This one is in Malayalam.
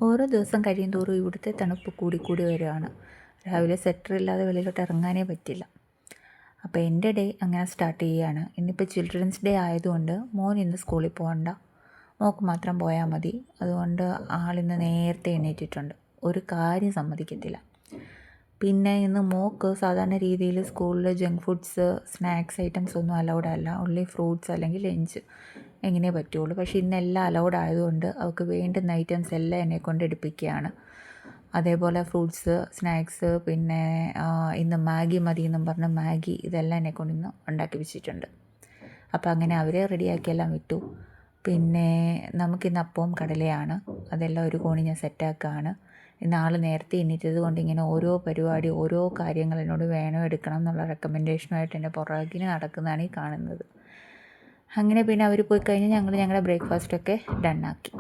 ഓരോ ദിവസം കഴിയുന്തോറും ഇവിടുത്തെ തണുപ്പ് കൂടിക്കൂടി വരികയാണ്. രാവിലെ സ്വെറ്ററില്ലാതെ വെളിയിലോട്ട് ഇറങ്ങാനേ പറ്റില്ല. അപ്പോൾ എൻ്റെ ഡേ അങ്ങനെ സ്റ്റാർട്ട് ചെയ്യുകയാണ്. ഇന്നിപ്പോൾ ചിൽഡ്രൻസ് ഡേ ആയതുകൊണ്ട് മോൻ ഇന്ന് സ്കൂളിൽ പോകണ്ട, മോൾക്ക് മാത്രം പോയാൽ മതി. അതുകൊണ്ട് ആളിന്ന് നേരത്തെ എണീറ്റിട്ടുണ്ട്. ഒരു കാര്യം സമ്മതിക്കത്തില്ല. പിന്നെ ഇന്ന് മോൾക്ക് സാധാരണ രീതിയിൽ സ്കൂളിൽ ജങ്ക് ഫുഡ്സ്, സ്നാക്സ് ഐറ്റംസ് ഒന്നും അലൗഡ് അല്ല. ഓൺലി ഫ്രൂട്ട്സ് അല്ലെങ്കിൽ ലഞ്ച് എങ്ങനെ പറ്റുള്ളൂ. പക്ഷേ ഇന്നെല്ലാം അലൗഡ് ആയതുകൊണ്ട് അവൾക്ക് വേണ്ടുന്ന ഐറ്റംസ് എല്ലാം എന്നെക്കൊണ്ട് എടുപ്പിക്കുകയാണ്. അതേപോലെ ഫ്രൂട്ട്സ്, സ്നാക്സ്, പിന്നെ ഇന്ന് മാഗി മതി എന്നും പറഞ്ഞ് മാഗി ഇതെല്ലാം എന്നെക്കൊണ്ട് ഇന്ന് ഉണ്ടാക്കി വെച്ചിട്ടുണ്ട്. അപ്പോൾ അങ്ങനെ അവരെ റെഡിയാക്കിയെല്ലാം വിട്ടു. പിന്നെ നമുക്കിന്ന് അപ്പവും കടലയാണ്. അതെല്ലാം ഒരു കോണി ഞാൻ സെറ്റാക്കുകയാണ്. ഇന്ന് ആൾ നേരത്തെ എണീറ്റത് കൊണ്ട് ഇങ്ങനെ ഓരോ പരിപാടി, ഓരോ കാര്യങ്ങൾ എന്നോട് വേണം എടുക്കണം എന്നുള്ള റെക്കമെൻഡേഷനുമായിട്ട് എൻ്റെ പുറകിന് നടക്കുന്നതാണ് ഈ കാണുന്നത്. അങ്ങനെ പിന്നെ അവർ പോയി കഴിഞ്ഞ് ഞങ്ങളുടെ ബ്രേക്ക്ഫാസ്റ്റൊക്കെ ഡണ്ണാക്കി.